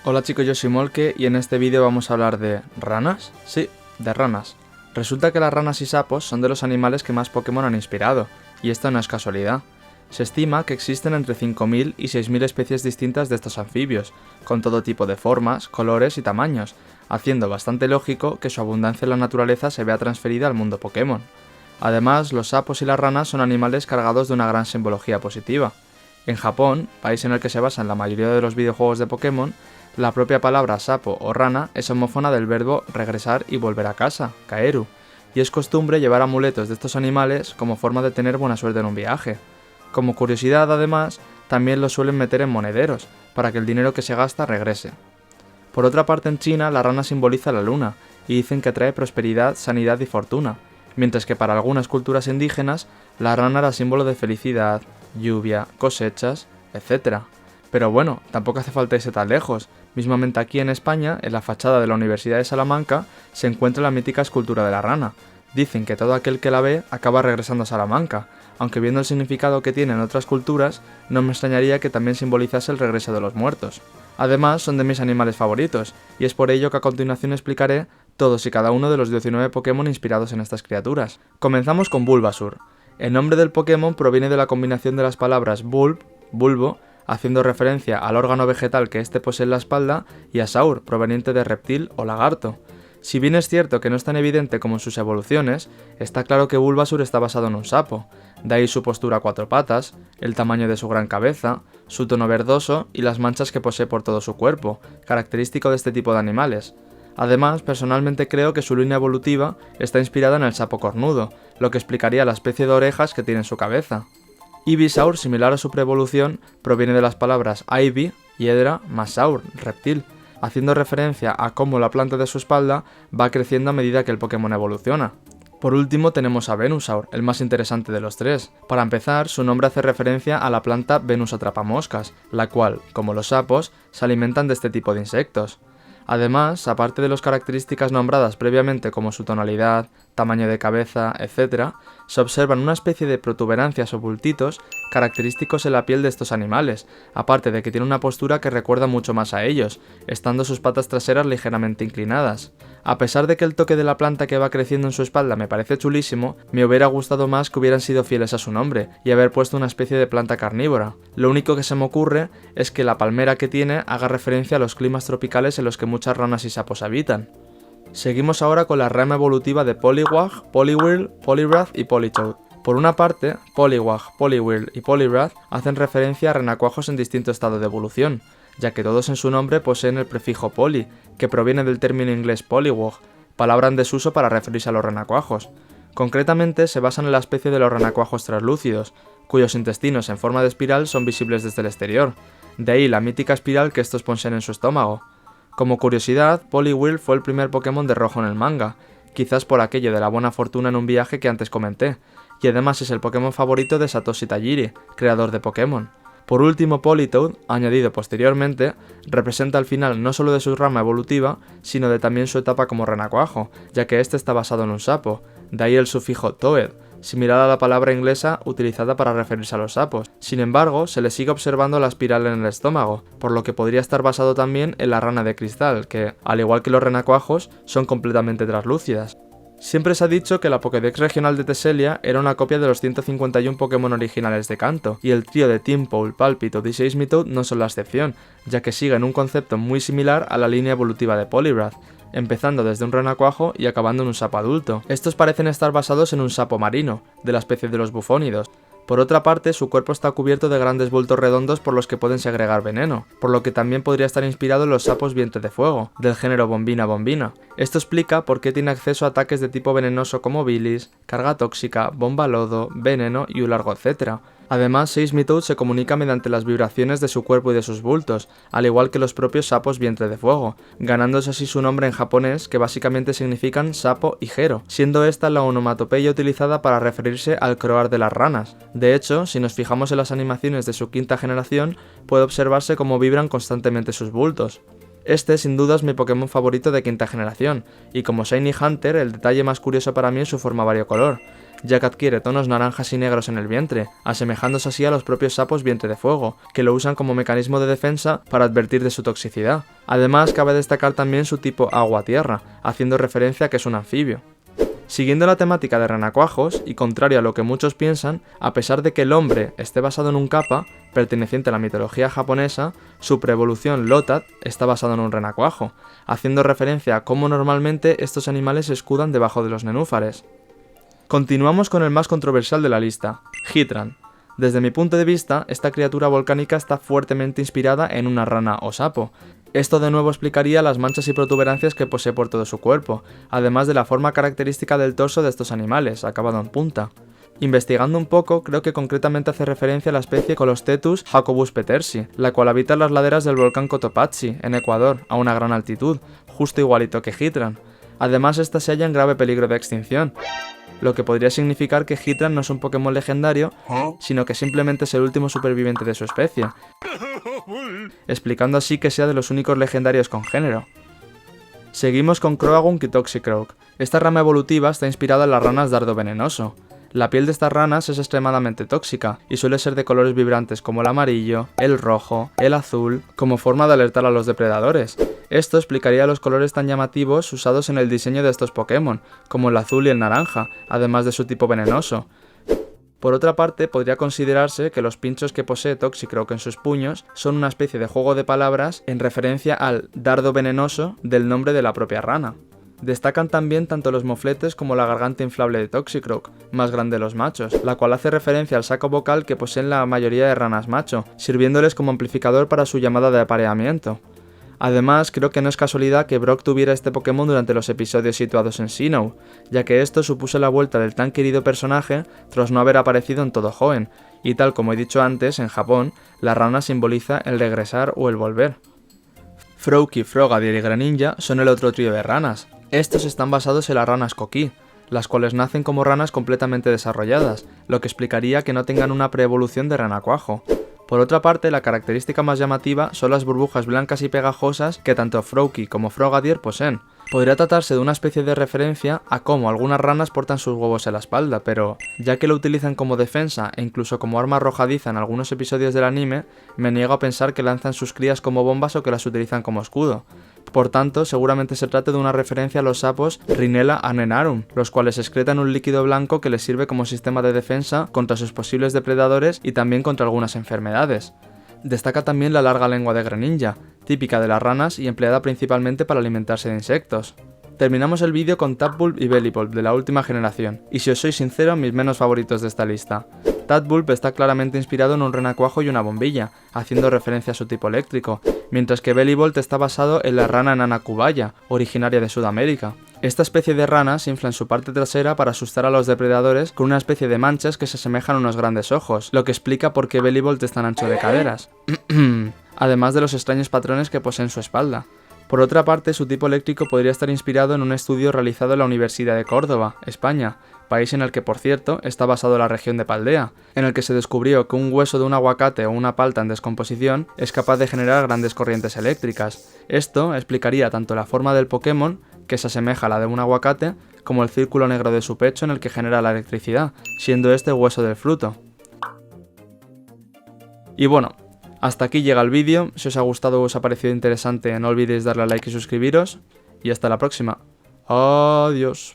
Hola chicos, yo soy Molke y en este vídeo vamos a hablar de ¿ranas? Sí, de ranas. Resulta que las ranas y sapos son de los animales que más Pokémon han inspirado, y esto no es casualidad. Se estima que existen entre 5.000 y 6.000 especies distintas de estos anfibios, con todo tipo de formas, colores y tamaños, haciendo bastante lógico que su abundancia en la naturaleza se vea transferida al mundo Pokémon. Además, los sapos y las ranas son animales cargados de una gran simbología positiva. En Japón, país en el que se basan la mayoría de los videojuegos de Pokémon, la propia palabra sapo o rana es homófona del verbo regresar y volver a casa, kaeru, y es costumbre llevar amuletos de estos animales como forma de tener buena suerte en un viaje. Como curiosidad, además, también los suelen meter en monederos, para que el dinero que se gasta regrese. Por otra parte, en China, la rana simboliza la luna, y dicen que trae prosperidad, sanidad y fortuna, mientras que para algunas culturas indígenas, la rana era símbolo de felicidad, lluvia, cosechas, etc. Pero bueno, tampoco hace falta irse tan lejos. Mismamente aquí en España, en la fachada de la Universidad de Salamanca, se encuentra la mítica escultura de la rana. Dicen que todo aquel que la ve acaba regresando a Salamanca, aunque viendo el significado que tiene en otras culturas, no me extrañaría que también simbolizase el regreso de los muertos. Además, son de mis animales favoritos, y es por ello que a continuación explicaré todos y cada uno de los 19 Pokémon inspirados en estas criaturas. Comenzamos con Bulbasaur. El nombre del Pokémon proviene de la combinación de las palabras bulb, bulbo, haciendo referencia al órgano vegetal que éste posee en la espalda, y a saur, proveniente de reptil o lagarto. Si bien es cierto que no es tan evidente como en sus evoluciones, está claro que Bulbasaur está basado en un sapo, de ahí su postura a cuatro patas, el tamaño de su gran cabeza, su tono verdoso y las manchas que posee por todo su cuerpo, característico de este tipo de animales. Además, personalmente creo que su línea evolutiva está inspirada en el sapo cornudo, lo que explicaría la especie de orejas que tiene en su cabeza. Ivysaur, similar a su preevolución, proviene de las palabras Ivy, hiedra, más saur, reptil, haciendo referencia a cómo la planta de su espalda va creciendo a medida que el Pokémon evoluciona. Por último tenemos a Venusaur, el más interesante de los tres. Para empezar, su nombre hace referencia a la planta Venus atrapamoscas, la cual, como los sapos, se alimentan de este tipo de insectos. Además, aparte de las características nombradas previamente como su tonalidad, tamaño de cabeza, etc., se observan una especie de protuberancias o bultitos característicos en la piel de estos animales, aparte de que tiene una postura que recuerda mucho más a ellos, estando sus patas traseras ligeramente inclinadas. A pesar de que el toque de la planta que va creciendo en su espalda me parece chulísimo, me hubiera gustado más que hubieran sido fieles a su nombre y haber puesto una especie de planta carnívora. Lo único que se me ocurre es que la palmera que tiene haga referencia a los climas tropicales en los que muchas ranas y sapos habitan. Seguimos ahora con la rama evolutiva de Poliwag, Poliwhirl, Poliwrath y Politoed. Por una parte, Poliwag, Poliwhirl y Poliwrath hacen referencia a renacuajos en distinto estado de evolución, ya que todos en su nombre poseen el prefijo poli, que proviene del término inglés pollywog, palabra en desuso para referirse a los renacuajos. Concretamente se basan en la especie de los renacuajos translúcidos, cuyos intestinos en forma de espiral son visibles desde el exterior, de ahí la mítica espiral que estos poseen en su estómago. Como curiosidad, Poliwhirl fue el primer Pokémon de rojo en el manga, quizás por aquello de la buena fortuna en un viaje que antes comenté, y además es el Pokémon favorito de Satoshi Tajiri, creador de Pokémon. Por último, Politoed, añadido posteriormente, representa el final no solo de su rama evolutiva, sino de también su etapa como renacuajo, ya que este está basado en un sapo, de ahí el sufijo toed, similar a la palabra inglesa utilizada para referirse a los sapos. Sin embargo, se le sigue observando la espiral en el estómago, por lo que podría estar basado también en la rana de cristal, que, al igual que los renacuajos, son completamente translúcidas. Siempre se ha dicho que la Pokédex regional de Teselia era una copia de los 151 Pokémon originales de Kanto, y el trío de Tympole, Palpitoad y Seismitoad no son la excepción, ya que siguen un concepto muy similar a la línea evolutiva de Poliwrath, empezando desde un renacuajo y acabando en un sapo adulto. Estos parecen estar basados en un sapo marino, de la especie de los bufónidos. Por otra parte, su cuerpo está cubierto de grandes bultos redondos por los que pueden segregar veneno, por lo que también podría estar inspirado en los sapos vientre de fuego, del género Bombina bombina. Esto explica por qué tiene acceso a ataques de tipo venenoso como bilis, carga tóxica, bomba lodo, veneno y un largo etcétera. Además, Seismitoad se comunica mediante las vibraciones de su cuerpo y de sus bultos, al igual que los propios sapos vientre de fuego, ganándose así su nombre en japonés, que básicamente significan sapo y jero, siendo esta la onomatopeya utilizada para referirse al croar de las ranas. De hecho, si nos fijamos en las animaciones de su quinta generación, puede observarse cómo vibran constantemente sus bultos. Este sin duda es mi Pokémon favorito de quinta generación, y como Shiny Hunter el detalle más curioso para mí es su forma variocolor, ya que adquiere tonos naranjas y negros en el vientre, asemejándose así a los propios sapos vientre de fuego, que lo usan como mecanismo de defensa para advertir de su toxicidad. Además, cabe destacar también su tipo agua-tierra, haciendo referencia a que es un anfibio. Siguiendo la temática de renacuajos, y contrario a lo que muchos piensan, a pesar de que el hombre esté basado en un kappa, perteneciente a la mitología japonesa, su preevolución Lotad está basado en un renacuajo, haciendo referencia a cómo normalmente estos animales se escudan debajo de los nenúfares. Continuamos con el más controversial de la lista, Heatran. Desde mi punto de vista, esta criatura volcánica está fuertemente inspirada en una rana o sapo. Esto de nuevo explicaría las manchas y protuberancias que posee por todo su cuerpo, además de la forma característica del torso de estos animales, acabado en punta. Investigando un poco, creo que concretamente hace referencia a la especie Colostetus jacobus petersi, la cual habita en las laderas del volcán Cotopaxi, en Ecuador, a una gran altitud, justo igualito que Heatran. Además, esta se halla en grave peligro de extinción, lo que podría significar que Heatran no es un Pokémon legendario, sino que simplemente es el último superviviente de su especie, explicando así que sea de los únicos legendarios con género. Seguimos con Croagunk y Toxicroak. Esta rama evolutiva está inspirada en las ranas dardo venenoso. La piel de estas ranas es extremadamente tóxica y suele ser de colores vibrantes como el amarillo, el rojo, el azul, como forma de alertar a los depredadores. Esto explicaría los colores tan llamativos usados en el diseño de estos Pokémon, como el azul y el naranja, además de su tipo venenoso. Por otra parte, podría considerarse que los pinchos que posee Toxicroak en sus puños son una especie de juego de palabras en referencia al dardo venenoso del nombre de la propia rana. Destacan también tanto los mofletes como la garganta inflable de Toxicroak, más grande de los machos, la cual hace referencia al saco vocal que poseen la mayoría de ranas macho, sirviéndoles como amplificador para su llamada de apareamiento. Además, creo que no es casualidad que Brock tuviera este Pokémon durante los episodios situados en Sinnoh, ya que esto supuso la vuelta del tan querido personaje tras no haber aparecido en todo Hoenn, y tal como he dicho antes, en Japón, la rana simboliza el regresar o el volver. Froakie, Frogadier y Greninja son el otro trío de ranas. Estos están basados en las ranas Koki, las cuales nacen como ranas completamente desarrolladas, lo que explicaría que no tengan una preevolución de renacuajo. Por otra parte, la característica más llamativa son las burbujas blancas y pegajosas que tanto Froakie como Frogadier poseen. Podría tratarse de una especie de referencia a cómo algunas ranas portan sus huevos en la espalda, pero ya que lo utilizan como defensa e incluso como arma arrojadiza en algunos episodios del anime, me niego a pensar que lanzan sus crías como bombas o que las utilizan como escudo. Por tanto, seguramente se trate de una referencia a los sapos Rhinella anenarum, los cuales excretan un líquido blanco que les sirve como sistema de defensa contra sus posibles depredadores y también contra algunas enfermedades. Destaca también la larga lengua de Greninja, típica de las ranas y empleada principalmente para alimentarse de insectos. Terminamos el vídeo con Tadbulb y Bellibolt de la última generación, y si os soy sincero, mis menos favoritos de esta lista. Tadbulb está claramente inspirado en un renacuajo y una bombilla, haciendo referencia a su tipo eléctrico, mientras que Bellibolt está basado en la rana enana cubaya, originaria de Sudamérica. Esta especie de rana se infla en su parte trasera para asustar a los depredadores con una especie de manchas que se asemejan a unos grandes ojos, lo que explica por qué Bellibolt es tan ancho de caderas, además de los extraños patrones que posee en su espalda. Por otra parte, su tipo eléctrico podría estar inspirado en un estudio realizado en la Universidad de Córdoba, España, país en el que, por cierto, está basado la región de Paldea, en el que se descubrió que un hueso de un aguacate o una palta en descomposición es capaz de generar grandes corrientes eléctricas. Esto explicaría tanto la forma del Pokémon, que se asemeja a la de un aguacate, como el círculo negro de su pecho en el que genera la electricidad, siendo este el hueso del fruto. Y bueno, hasta aquí llega el vídeo. Si os ha gustado o os ha parecido interesante, no olvidéis darle a like y suscribiros, y hasta la próxima. Adiós.